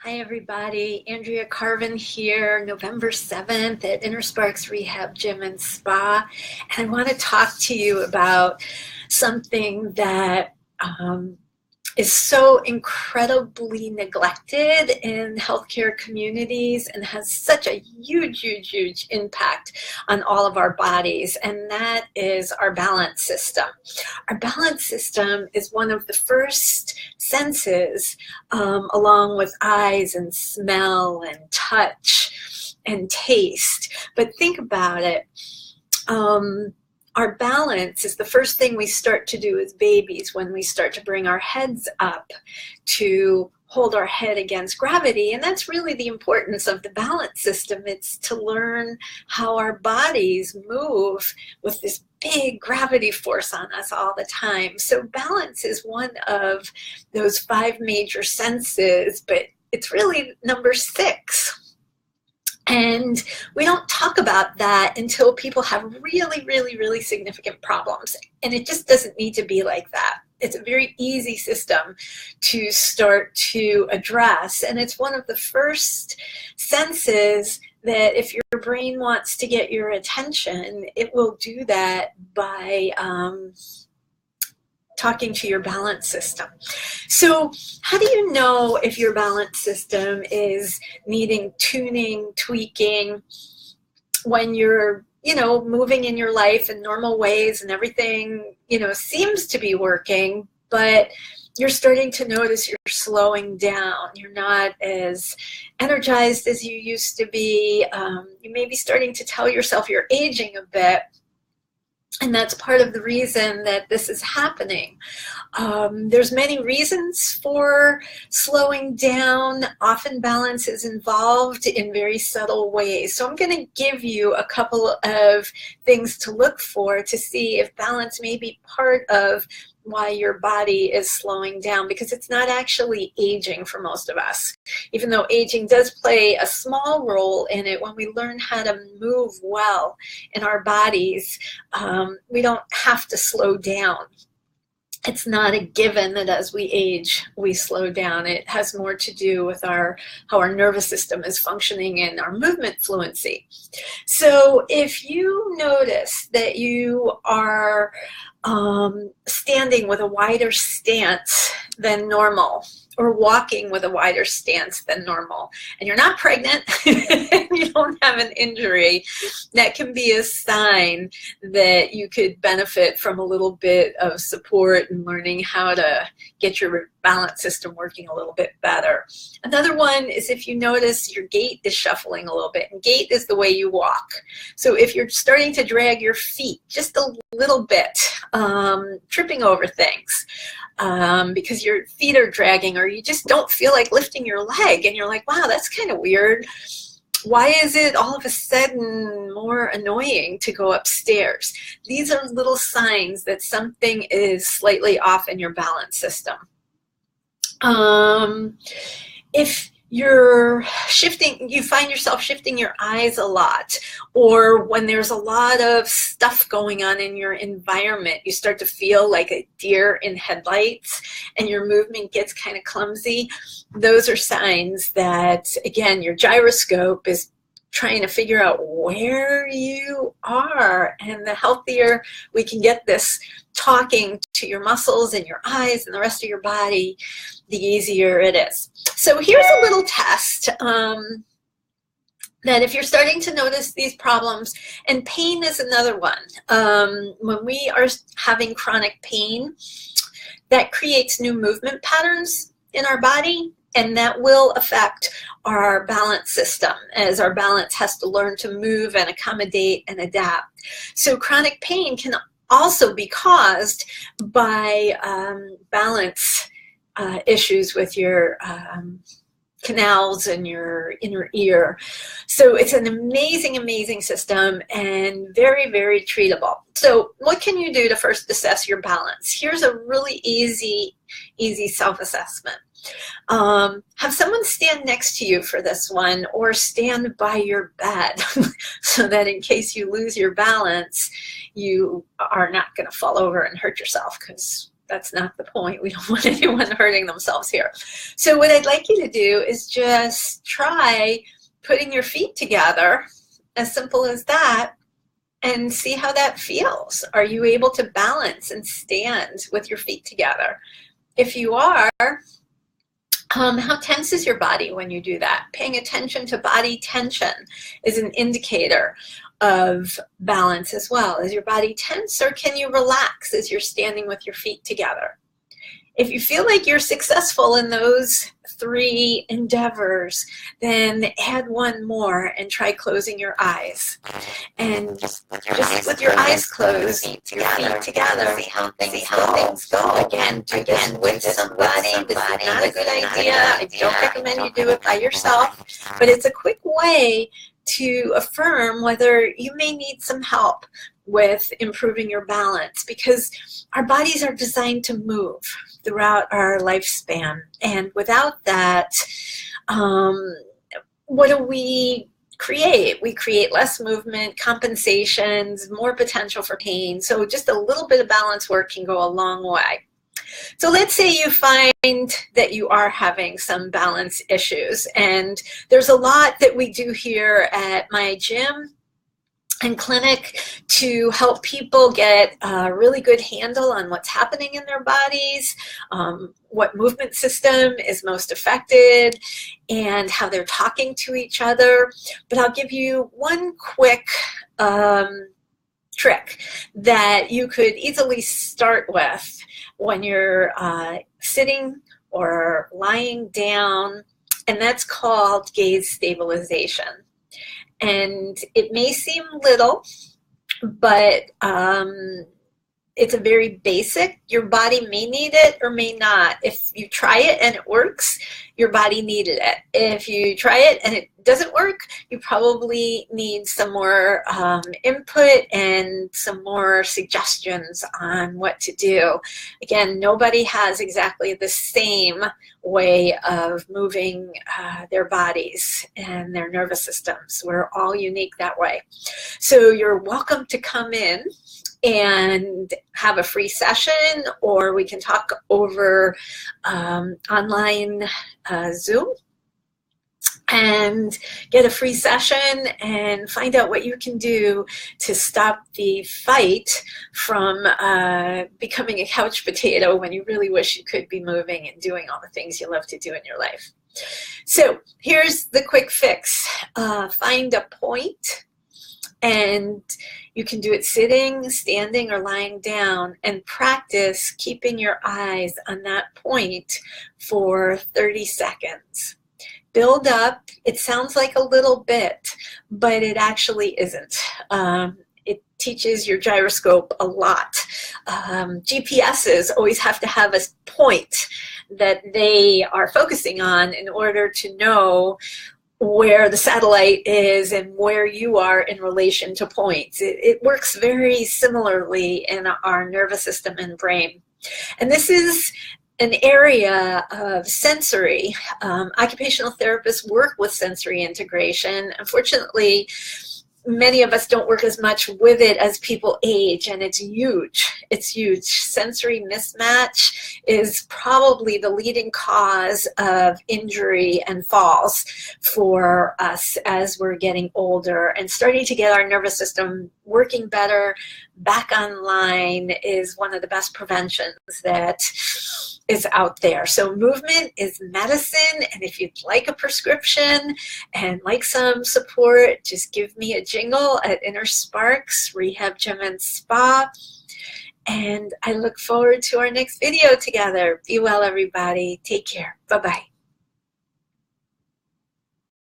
Hi, everybody. Andrea Carvin here, November 7th at Inner Sparks Rehab Gym and Spa. And I want to talk to you about something that is so incredibly neglected in healthcare communities and has such a huge impact on all of our bodies, and that is our balance system. Our balance system is one of the first senses, along with eyes and smell and touch and taste. But think about it. Our balance is the first thing we start to do as babies when we start to bring our heads up to hold our head against gravity. And that's really the importance of the balance system. It's to learn how our bodies move with this big gravity force on us all the time. So balance is one of those 5 major senses, but it's really number 6. And we don't talk about that until people have really significant problems. And it just doesn't need to be like that. It's a very easy system to start to address. And it's one of the first senses that if your brain wants to get your attention, it will do that by talking to your balance system. So how do you know if your balance system is needing tuning, tweaking, when you're, moving in your life in normal ways and everything, seems to be working, but you're starting to notice you're slowing down. You're not as energized as you used to be. You may be starting to tell yourself you're aging a bit. And that's part of the reason that this is happening. There's many reasons for slowing down. Often balance is involved in very subtle ways. So I'm going to give you a couple of things to look for to see if balance may be part of why your body is slowing down, because it's not actually aging for most of us. Even though aging does play a small role in it, when we learn how to move well in our bodies, we don't have to slow down. It's not a given that as we age, we slow down. It has more to do with how our nervous system is functioning and our movement fluency. So if you notice that you are standing with a wider stance than normal, or walking with a wider stance than normal, and you're not pregnant, and you don't have an injury, that can be a sign that you could benefit from a little bit of support and learning how to get your balance system working a little bit better. Another one is if you notice your gait is shuffling a little bit, and gait is the way you walk. So if you're starting to drag your feet just a little bit, tripping over things, because your feet are dragging, or you just don't feel like lifting your leg, and you're like, wow, that's kind of weird. Why is it all of a sudden more annoying to go upstairs? These are little signs that something is slightly off in your balance system. If you're shifting, you find yourself shifting your eyes a lot, or when there's a lot of stuff going on in your environment, you start to feel like a deer in headlights and your movement gets kind of clumsy. Those are signs that, again, your gyroscope is trying to figure out where you are. And the healthier we can get this talking to your muscles and your eyes and the rest of your body, the easier it is. So here's a little test that if you're starting to notice these problems, and pain is another one. When we are having chronic pain, that creates new movement patterns in our body, and that will affect our balance system, as our balance has to learn to move and accommodate and adapt. So chronic pain can also be caused by balance issues with your canals and your inner ear. So it's an amazing system, and very treatable. So what can you do to first assess your balance? Here's a really easy self-assessment. Have someone stand next to you for this one, or stand by your bed so that in case you lose your balance, you are not going to fall over and hurt yourself, because That's not the point. We don't want anyone hurting themselves here. So what I'd like you to do is just try putting your feet together, as simple as that, and see how that feels. Are you able to balance and stand with your feet together? If you are, how tense is your body when you do that? Paying attention to body tension is an indicator of balance as well. Is your body tense, or can you relax as you're standing with your feet together? If you feel like you're successful in those 3 endeavors, then add one more and try closing your eyes. And just with your eyes closed, your feet together, see how things go. Again, do this with somebody. This is not a good idea. I don't recommend you do it by yourself, but it's a quick way to affirm whether you may need some help with improving your balance, because our bodies are designed to move throughout our lifespan. And without that, what do we create? We create less movement, compensations, more potential for pain. So just a little bit of balance work can go a long way. So let's say you find that you are having some balance issues, and there's a lot that we do here at my gym and clinic to help people get a really good handle on what's happening in their bodies, what movement system is most affected, and how they're talking to each other. But I'll give you one quick trick that you could easily start with when you're sitting or lying down, and that's called gaze stabilization. And it may seem little, but it's a very basic. Your body may need it or may not. If you try it and it works, your body needed it. If you try it and it doesn't work, you probably need some more input and some more suggestions on what to do. Again, nobody has exactly the same way of moving their bodies and their nervous systems. We're all unique that way. So you're welcome to come in and have a free session, or we can talk over online Zoom and get a free session and find out what you can do to stop the fight from becoming a couch potato when you really wish you could be moving and doing all the things you love to do in your life. So here's the quick fix. Find a point, and you can do it sitting, standing, or lying down, and practice keeping your eyes on that point for 30 seconds. Build up. It sounds like a little bit, but it actually isn't. It teaches your gyroscope a lot. GPSs always have to have a point that they are focusing on in order to know where the satellite is and where you are in relation to points. It works very similarly in our nervous system and brain. And this is an area of sensory. Occupational therapists work with sensory integration. Unfortunately, many of us don't work as much with it as people age, and it's huge. It's huge. Sensory mismatch is probably the leading cause of injury and falls for us as we're getting older, and starting to get our nervous system working better, back online, is one of the best preventions that is out there. So movement is medicine, and if you'd like a prescription and like some support, just give me a jingle at Inner Sparks Rehab Gym and Spa, and I look forward to our next video together. Be well, everybody. Take care. Bye-bye.